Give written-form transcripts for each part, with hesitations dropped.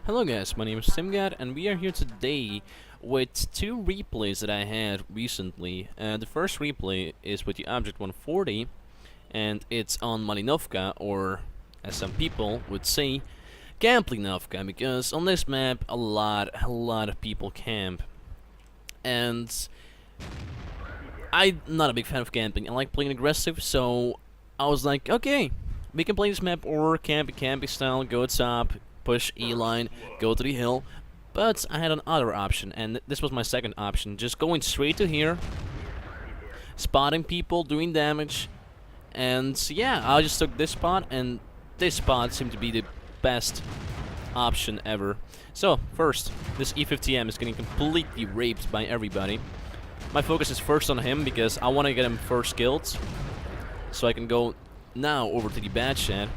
Hello guys, my name is TimGot and we are here today with two replays that I had recently. The first replay is with the OBJ140 and it's on Malinovka, or as some people would say, Camplinovka, because on this map a lot of people camp. And I'm not a big fan of camping. I like playing aggressive, so I was like, okay, we can play this map or campy style, go top, push E-line, go to the hill. But I had another option, and this was my second option, just going straight to here, spotting people, doing damage, and yeah, I just took this spot, and this spot seemed to be the best option ever. So, first, this E50M is getting completely raped by everybody. My focus is first on him, because I want to get him first killed, so I can go now over to the bad chat.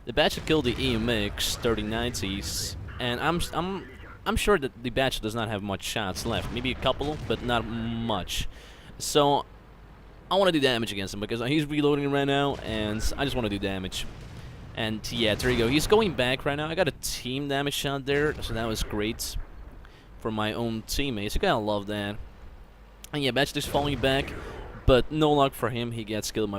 The batch should kill the EMX 3090s, and I'm sure that the batch does not have much shots left. Maybe a couple, but not much. So I want to do damage against him because he's reloading right now, and I just want to do damage. And yeah, there you go. He's going back right now. I got a team damage shot there, so that was great for my own teammates. You gotta love that. And yeah, batch just falling back, but no luck for him. He gets killed by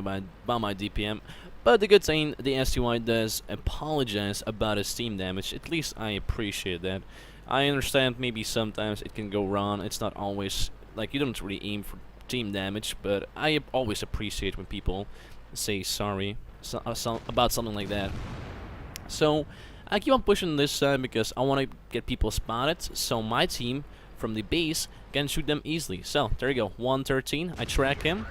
my DPM. But the good thing, the STY does apologize about his team damage. At least I appreciate that. I understand maybe sometimes it can go wrong. It's not always, like, you don't really aim for team damage, but I always appreciate when people say sorry about something like that. So I keep on pushing this side because I want to get people spotted, so my team from the base can shoot them easily. So there you go, 113. I track him.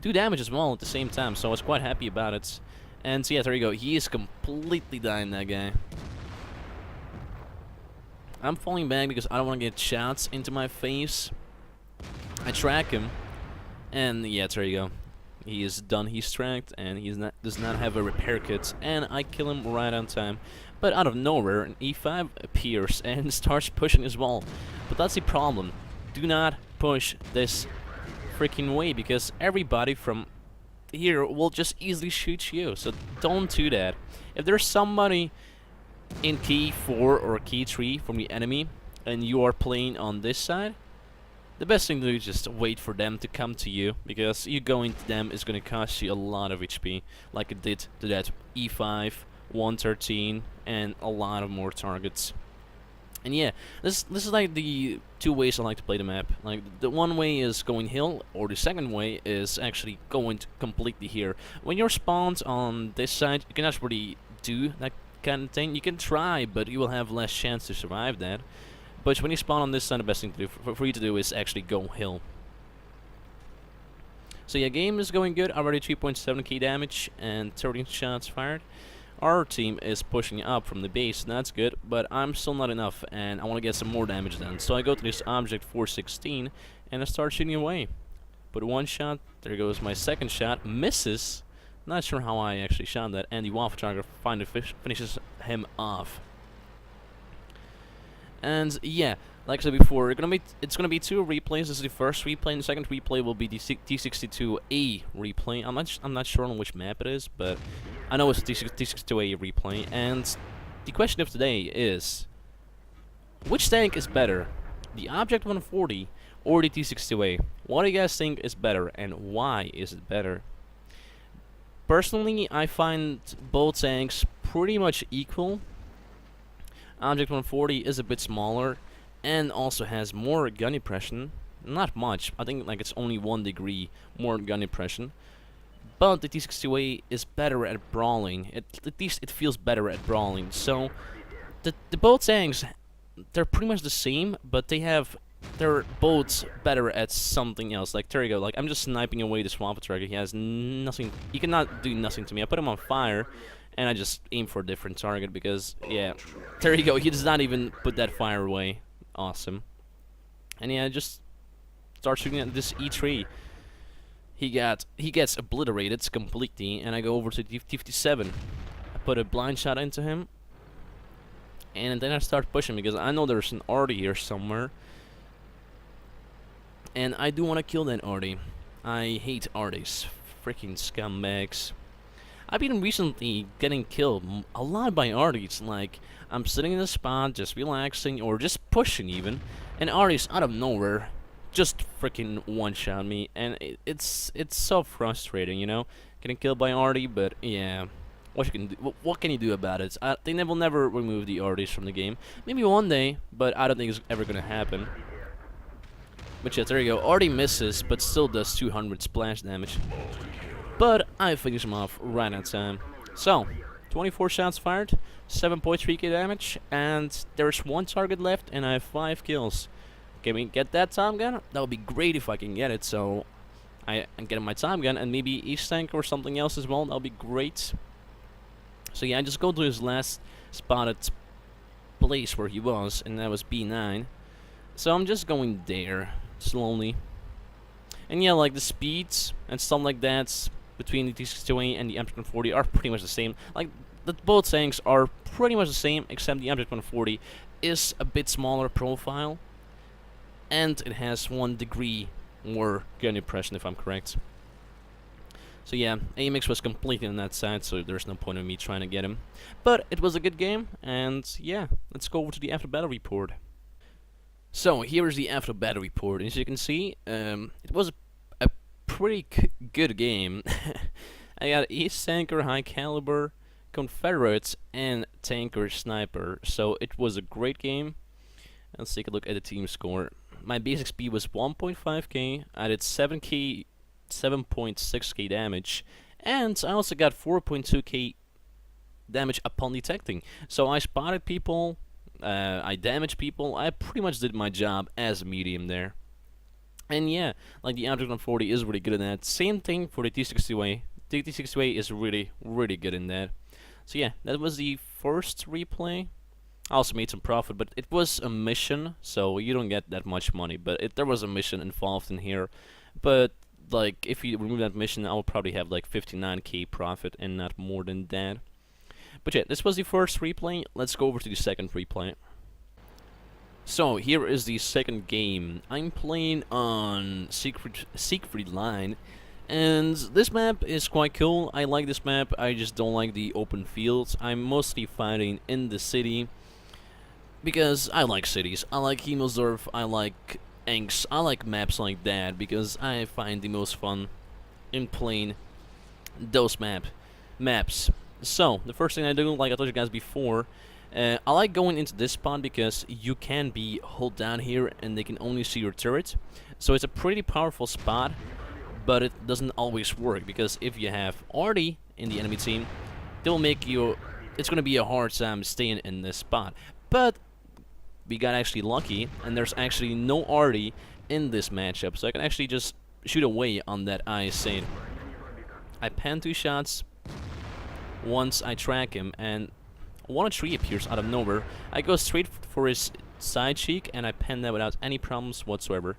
Do damage as well at the same time, so I was quite happy about it. And so yeah, there you go. He is completely dying, that guy. I'm falling back because I don't want to get shots into my face. I track him, and yeah, there you go. He is done. He's tracked, and he does not have a repair kit, and I kill him right on time. But out of nowhere, an E5 appears and starts pushing as well. But that's the problem. Do not push this freaking way, because everybody from here will just easily shoot you, so don't do that. If there's somebody in key 4 or key 3 from the enemy and you are playing on this side, the best thing to do is just wait for them to come to you, because you going to them is going to cost you a lot of HP, like it did to that E5, 113, and a lot of more targets. And yeah, this is like the two ways I like to play the map. Like, the one way is going hill, or the second way is actually going completely here. When you're spawned on this side, you cannot really do that kind of thing. You can try, but you will have less chance to survive that. But when you spawn on this side, the best thing to do for you to do is actually go hill. So yeah, game is going good. Already 3.7k damage and 13 shots fired. Our team is pushing up from the base, and that's good, but I'm still not enough, and I want to get some more damage done. So I go to this object 416, and I start shooting away. Put one shot, there goes my second shot, misses. Not sure how I actually shot that, and the waffle target finally finishes him off. And yeah, like I said before, it's gonna be two replays. This is the first replay, and the second replay will be the T-62A replay. I'm not sure on which map it is, but I know it's a T-62A replay. And the question of today is, which tank is better, the OBJ140 or the T-62A? What do you guys think is better, and why is it better? Personally, I find both tanks pretty much equal. OBJ140 is a bit smaller and also has more gun impression. Not much. I think like it's only 1 degree more gun impression. But the T-62A is better at brawling. At least it feels better at brawling. So the both tanks, they're pretty much the same, but they're both better at something else. Like, there you go. Like, I'm just sniping away the swamp tracker. He has nothing. He cannot do nothing to me. I put him on fire, and I just aim for a different target because, yeah, there you go. He does not even put that fire away. Awesome. And yeah, just start shooting at this E3. He gets obliterated completely, and I go over to the T-57. I put a blind shot into him, and then I start pushing because I know there's an Arty here somewhere, and I do want to kill that Arty. I hate Artys, freaking scumbags. I've been recently getting killed a lot by arties. Like, I'm sitting in a spot, just relaxing, or just pushing even, and arties out of nowhere just freaking one-shot me, and it's so frustrating, you know, getting killed by arty. But yeah, what can you do about it? They will never remove the arties from the game. Maybe one day, but I don't think it's ever gonna happen. But yeah, there you go. Arty misses, but still does 200 splash damage. But I finish him off right on time. So, 24 shots fired, 7.3k damage, and there's one target left, and I have 5 kills. Can we get that time gun? That would be great if I can get it, so I'm getting my time gun, and maybe East Tank or something else as well. That would be great. So yeah, I just go to his last spotted place where he was, and that was B9. So I'm just going there, slowly. And yeah, like the speeds and stuff like that between the T-62A and the MT-140 are pretty much the same. Like, both tanks are pretty much the same, except the MT-140 is a bit smaller profile, and it has 1 degree more gun depression, if I'm correct. So yeah, AMX was completely on that side, so there's no point in me trying to get him. But it was a good game, and yeah, let's go over to the after battle report. So here is the after battle report. As you can see, it was a pretty good game. I got East Tanker, High Caliber, Confederates, and Tanker Sniper. So it was a great game. Let's take a look at the team score. My basic speed was 1.5k. I did 7.6k damage, and I also got 4.2k damage upon detecting. So I spotted people. I damaged people. I pretty much did my job as a medium there. And yeah, like the MT-140 is really good in that. Same thing for the T-62A. The T-62A is really, really good in that. So yeah, that was the first replay. I also made some profit, but it was a mission, so you don't get that much money. But there was a mission involved in here. But like, if you remove that mission, I will probably have like 59k profit and not more than that. But yeah, this was the first replay. Let's go over to the second replay. So here is the second game. I'm playing on Siegfried Line, and this map is quite cool. I like this map. I just don't like the open fields. I'm mostly fighting in the city because I like cities. I like Hemelsdorf. I like Engs. I like maps like that because I find the most fun in playing those maps. So, the first thing I do, like I told you guys before, I like going into this spot because you can be hold down here and they can only see your turret. So it's a pretty powerful spot, but it doesn't always work because if you have arty in the enemy team, they'll make you, it's going to be a hard time staying in this spot. But we got actually lucky, and there's actually no arty in this matchup, so I can actually just shoot away on that IS-8. I pan 2 shots. Once I track him, and 103 appears out of nowhere. I go straight for his side cheek, and I pen that without any problems whatsoever.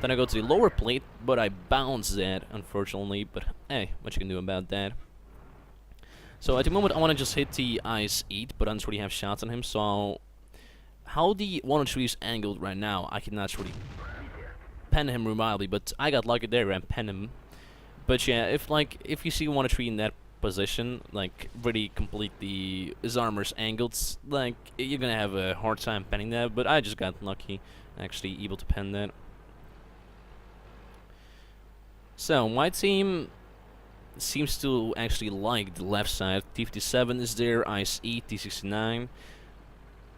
Then I go to the lower plate, but I bounce that, unfortunately. But hey, what you can do about that? So at the moment, I want to just hit the IS-8, but I don't really have shots on him. So how the 103 is angled right now, I cannot really pen him reliably. But I got lucky there and pen him. But yeah, if you see 103 in that position, like really completely his armor's angled, like you're gonna have a hard time penning that, but I just got lucky actually able to pen that. So my team seems to actually like the left side. T-57 is there, IS-8, T-69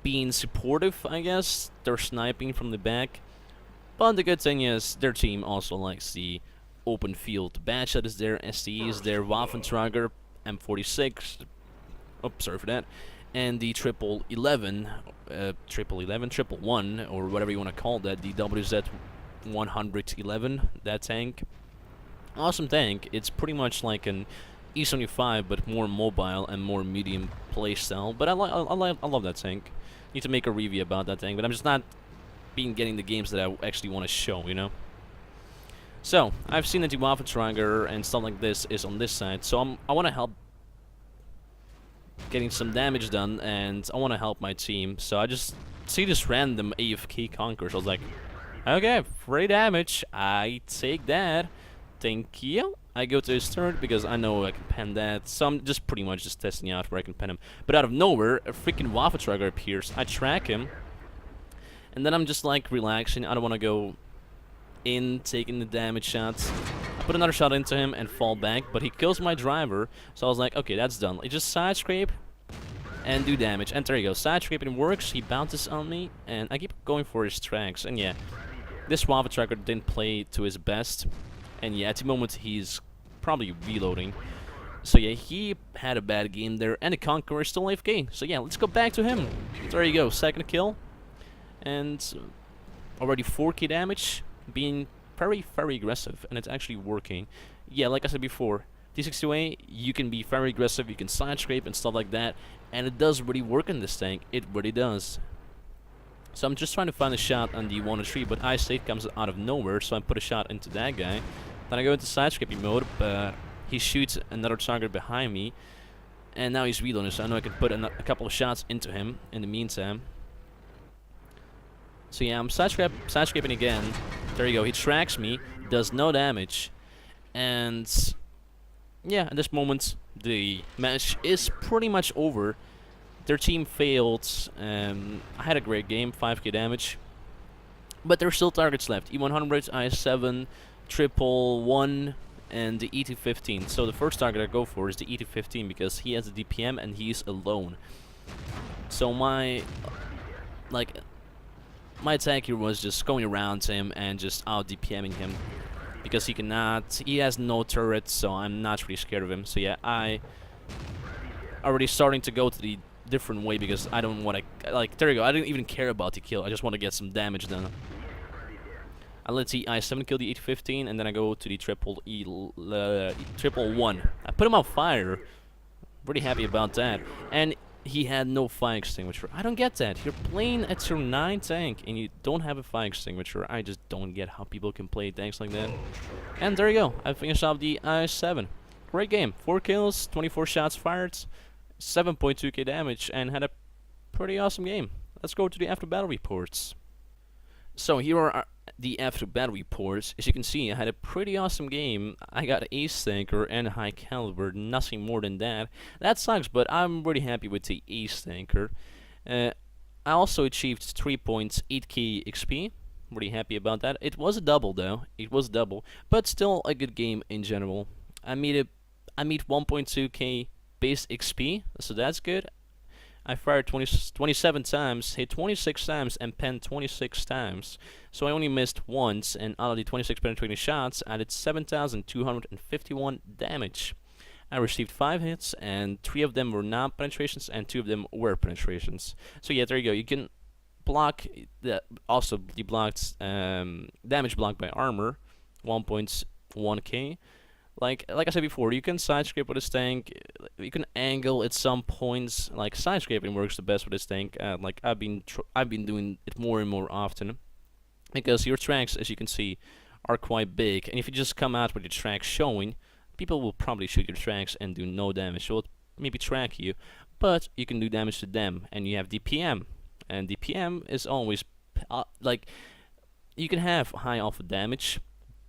being supportive, I guess. They're sniping from the back, but the good thing is their team also likes the open field. Badshot is there, STE is there, Waffentrager, M46, oops, sorry for that, and the 1111, or whatever you want to call that, the WZ-111, that tank. Awesome tank. It's pretty much like an E75, but more mobile and more medium playstyle. But I love that tank. Need to make a review about that tank, but I'm just not getting the games that I actually want to show, you know. So, I've seen that the Waffentrager and stuff like this is on this side, so I want to help getting some damage done, and I want to help my team. So I just see this random AFK conquer, so I was like, okay, free damage, I take that. Thank you. I go to his turret because I know I can pen that. So I'm just pretty much just testing out where I can pen him. But out of nowhere, a freaking waffle tracker appears. I track him. And then I'm just like relaxing. I don't want to go in, taking the damage shots. I put another shot into him and fall back. But he kills my driver. So I was like, okay, that's done. I just side scrape and do damage. And there you go. Side scraping works. He bounces on me. And I keep going for his tracks. And yeah, this waffle tracker didn't play to his best. And yeah, at the moment he's probably reloading. So yeah, he had a bad game there, and the Conqueror is still AFK. So yeah, let's go back to him. There you go, second kill. And already 4k damage, being very, very aggressive, and it's actually working. Yeah, like I said before, T-62A, you can be very aggressive, you can side scrape and stuff like that, and it does really work in this tank. It really does. So I'm just trying to find a shot on the 103, but I-State comes out of nowhere, so I put a shot into that guy. Then I go into side scraping mode, but he shoots another target behind me, and now he's reloading, so I know I can put a couple of shots into him in the meantime. So yeah, I'm side scraping again. There you go, he tracks me, does no damage, and yeah, at this moment the match is pretty much over. Their team failed. I had a great game, 5k damage, but there's still targets left. E100, I7, 111, and the E215. So the first target I go for is the E215 because he has a DPM and he's alone. So my attack here was just going around him and just out DPMing him because he has no turret, so I'm not really scared of him. So yeah, I already starting to go to the different way because I don't want to, like, there you go, I didn't even care about the kill, I just want to get some damage done. I let the I7 kill the E215, and then I go to the triple 111. I put him on fire. Pretty happy about that. And he had no fire extinguisher. I don't get that. You're playing at your 9 tank, and you don't have a fire extinguisher. I just don't get how people can play tanks like that. And there you go. I finished off the I7. Great game. 4 kills, 24 shots fired, 7.2k damage, and had a pretty awesome game. Let's go to the after battle reports. So here are the after battle reports. As you can see, I had a pretty awesome game. I got Ace Tanker and High Caliber, nothing more than that. That sucks, but I'm really happy with the Ace Tanker. I also achieved 3.8k XP. Really happy about that. It was a double though. It was double, but still a good game in general. I made 1.2k base XP, so that's good. I fired 27 times, hit 26 times, and penned 26 times. So I only missed once, and out of the 26 penetrating shots, I did 7,251 damage. I received 5 hits, and 3 of them were non-penetrations, and 2 of them were penetrations. So yeah, there you go. You can block, also the blocked damage blocked by armor, 1.1k. Like I said before, you can side scrape with this tank. You can angle at some points. Like side scraping works the best with this tank. Like I've been doing it more and more often because your tracks, as you can see, are quite big. And if you just come out with your tracks showing, people will probably shoot your tracks and do no damage. So maybe track you, but you can do damage to them. And you have DPM, and DPM is always like you can have high alpha damage,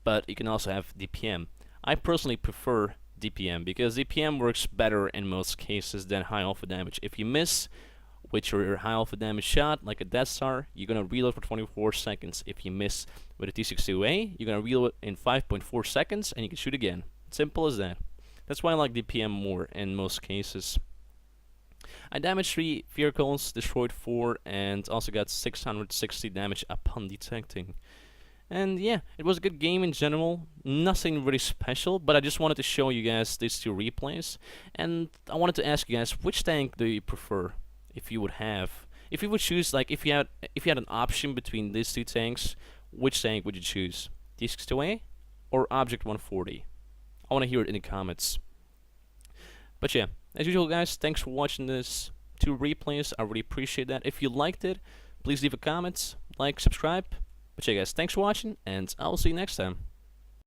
but you can also have DPM. I personally prefer DPM because DPM works better in most cases than high alpha damage. If you miss with your high alpha damage shot, like a Death Star, you're gonna reload for 24 seconds. If you miss with a T-62A, you're gonna reload in 5.4 seconds and you can shoot again. Simple as that. That's why I like DPM more in most cases. I damaged 3 vehicles, destroyed 4, and also got 660 damage upon detecting. And yeah, it was a good game in general, nothing really special, but I just wanted to show you guys these 2 replays, and I wanted to ask you guys, which tank do you prefer, if you would have, if you would choose, like, if you had an option between these 2 tanks, which tank would you choose, T-62A or OBJ140? I want to hear it in the comments. But yeah, as usual guys, thanks for watching this 2 replays, I really appreciate that. If you liked it, please leave a comment, like, subscribe. But yeah guys, thanks for watching, and I'll see you next time.